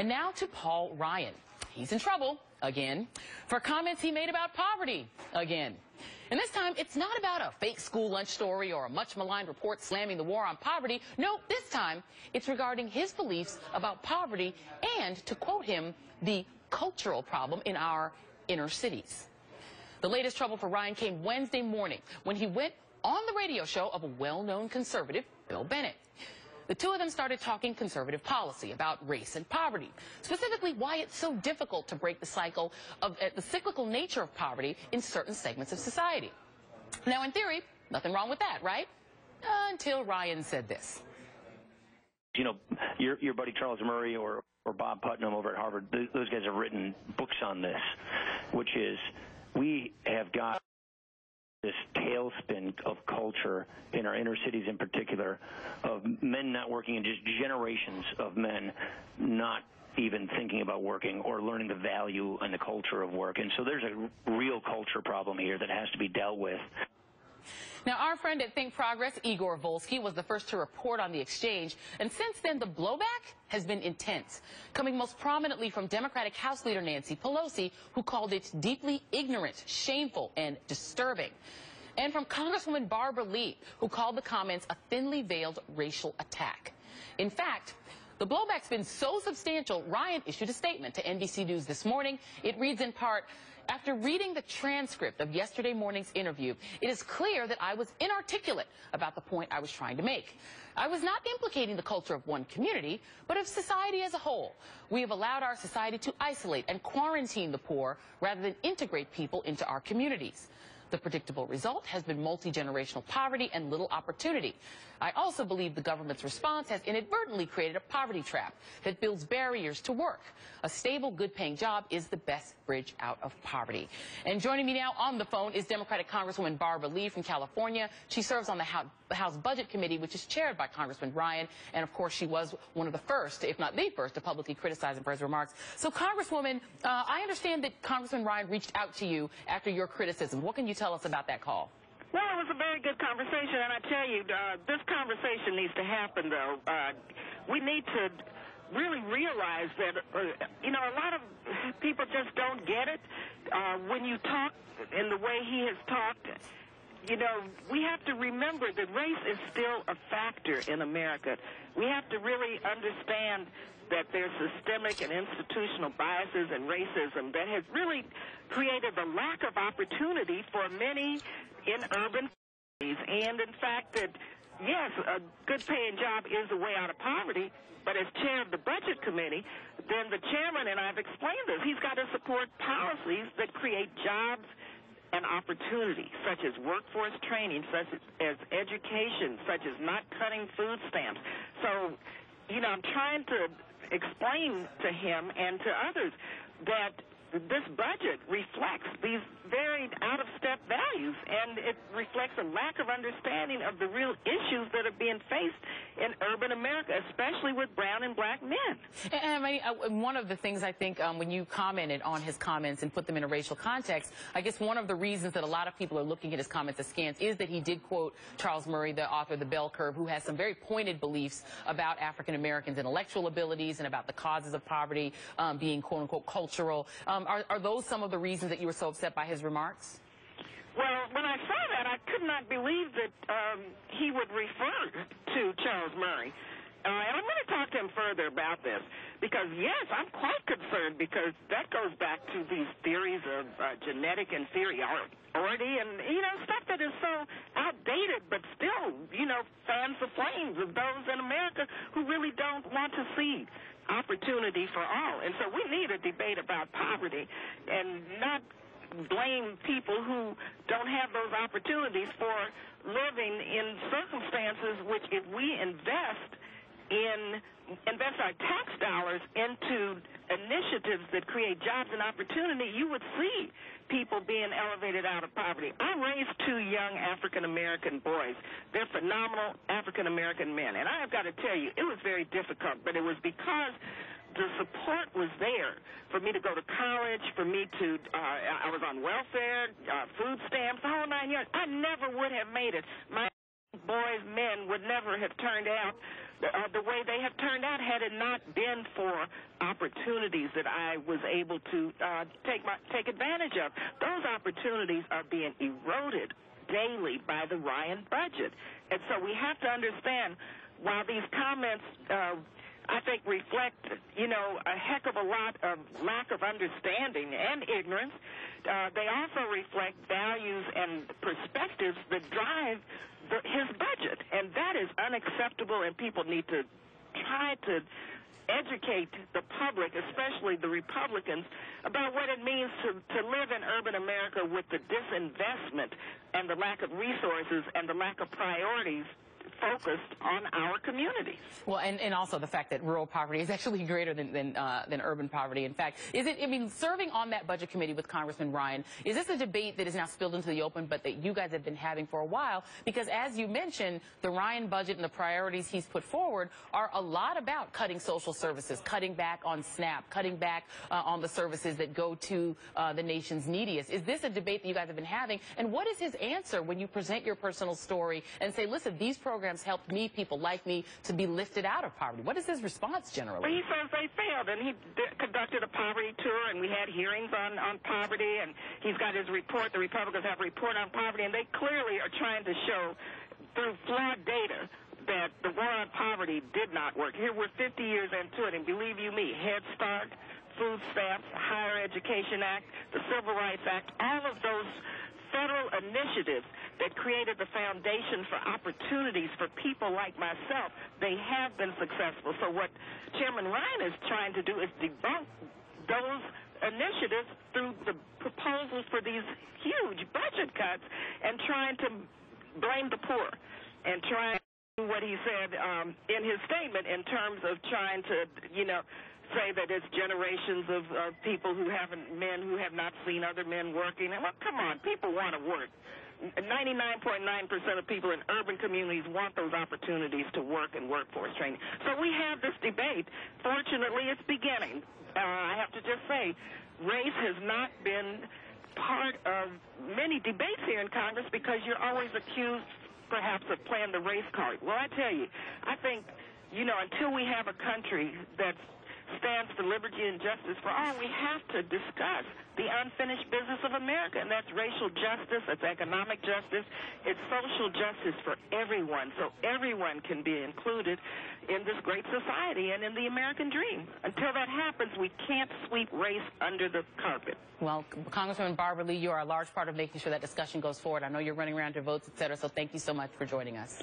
And now to Paul Ryan. He's in trouble again for comments he made about poverty again. And this time, it's not about a fake school lunch story or a much maligned report slamming the war on poverty. No, this time, it's regarding his beliefs about poverty and, to quote him, the cultural problem in our inner cities. The latest trouble for Ryan came Wednesday morning when he went on the radio show of a well-known conservative, Bill Bennett. The two of them started talking conservative policy about race and poverty, specifically why it's so difficult to break the cycle of the cyclical nature of poverty in certain segments of society. Now, in theory, nothing wrong with that, right? Until Ryan said this. You know, your buddy Charles Murray or Bob Putnam over at Harvard, those guys have written books on this, which is we have got this tailspin of culture in our inner cities in particular, of men not working and just generations of men not even thinking about working or learning the value and the culture of work. And so there's a real culture problem here that has to be dealt with. Now, our friend at Think Progress, Igor Volsky, was the first to report on the exchange, and since then the blowback has been intense, coming most prominently from Democratic House Leader Nancy Pelosi, who called it deeply ignorant, shameful, and disturbing, and from Congresswoman Barbara Lee, who called the comments a thinly veiled racial attack. In fact, the blowback's been so substantial, Ryan issued a statement to NBC News this morning. It reads in part, "After reading the transcript of yesterday morning's interview, it is clear that I was inarticulate about the point I was trying to make. I was not implicating the culture of one community, but of society as a whole. We have allowed our society to isolate and quarantine the poor rather than integrate people into our communities. The predictable result has been multi-generational poverty and little opportunity. I also believe the government's response has inadvertently created a poverty trap that builds barriers to work. A stable, good-paying job is the best bridge out of poverty." And joining me now on the phone is Democratic Congresswoman Barbara Lee from California. She serves on the House Budget Committee, which is chaired by Congressman Ryan. And, of course, she was one of the first, if not the first, to publicly criticize him for his remarks. So, Congresswoman, I understand that Congressman Ryan reached out to you after your criticism. What can you tell us about that call? Well, it was a very good conversation, and I tell you, this conversation needs to happen, though. We need to really realize that, you know, a lot of people just don't get it. When you talk in the way he has talked, you know, we have to remember that race is still a factor in America. We have to really understand that there's systemic and institutional biases and racism that has really created a lack of opportunity for many in urban cities. And, in fact, that, yes, a good-paying job is a way out of poverty, but as chair of the Budget Committee, then the chairman, and I've explained this, he's got to support policies that create jobs and opportunity, such as workforce training, such as education, such as not cutting food stamps. So, you know, I'm trying to explain to him and to others that this budget reflects these very out-of-step values, and it reflects a lack of understanding of the real issues that are being faced in urban America, especially with brown and black men. And one of the things I think when you commented on his comments and put them in a racial context, I guess one of the reasons that a lot of people are looking at his comments askance is that he did quote Charles Murray, the author of The Bell Curve, who has some very pointed beliefs about African Americans' intellectual abilities and about the causes of poverty being quote-unquote cultural. Are those some of the reasons that you were so upset by his remarks? Well, when I saw that, I could not believe that he would refer to Charles Murray. And I'm going to talk to him further about this because, yes, I'm quite concerned because that goes back to these theories of genetic inferiority and, you know, stuff that is so outdated but still, you know, fans the flames of those in America who really don't want to see opportunity for all. And so we need a debate about poverty and not blame people who don't have those opportunities for living in circumstances which, if we invest our tax dollars into initiatives that create jobs and opportunity, you would see people being elevated out of poverty. I raised 2 young African-American boys. They're phenomenal African-American men. And I have got to tell you, it was very difficult, but it was because the support was there for me to go to college, for me to, I was on welfare, food stamps, the whole 9 years. I never would have made it. My boys, men would never have turned out the way they have turned out had it not been for opportunities that I was able to take advantage of. Those opportunities are being eroded daily by the Ryan budget. And so we have to understand, while these comments I think reflect, a heck of a lot of lack of understanding and ignorance, they also reflect values and perspectives that drive his budget. And that is unacceptable, and people need to try to educate the public, especially the Republicans, about what it means to live in urban America with the disinvestment and the lack of resources and the lack of priorities focused on our communities. Well, and also the fact that rural poverty is actually greater than urban poverty. In fact, serving on that budget committee with Congressman Ryan, is this a debate that is now spilled into the open, but that you guys have been having for a while? Because as you mentioned, the Ryan budget and the priorities he's put forward are a lot about cutting social services, cutting back on SNAP, cutting back on the services that go to the nation's neediest. Is this a debate that you guys have been having? And what is his answer when you present your personal story and say, listen, these programs helped me, people like me, to be lifted out of poverty? What is his response generally? Well, he says they failed, and he conducted a poverty tour, and we had hearings on poverty, and he's got his report. The Republicans have a report on poverty, and they clearly are trying to show through flawed data that the war on poverty did not work. Here we're 50 years into it, and believe you me, Head Start, Food Stamps, Higher Education Act, the Civil Rights Act, all of those federal initiatives that created the foundation for opportunities for people like myself, they have been successful. So what Chairman Ryan is trying to do is debunk those initiatives through the proposals for these huge budget cuts and trying to blame the poor and trying to do what he said in his statement in terms of trying to, say that it's generations of people men who have not seen other men working. And, well, come on, people want to work. 99.9% of people in urban communities want those opportunities to work and workforce training. So we have this debate. Fortunately, it's beginning. I have to just say, race has not been part of many debates here in Congress because you're always accused, perhaps, of playing the race card. Well, I tell you, I think, until we have a country that stands for liberty and justice for all, we have to discuss the unfinished business of America, and that's racial justice, it's economic justice, it's social justice for everyone, so everyone can be included in this great society and in the American dream. Until that happens, we can't sweep race under the carpet. Well, Congresswoman Barbara Lee, you are a large part of making sure that discussion goes forward. I know you're running around your votes, et cetera, so thank you so much for joining us.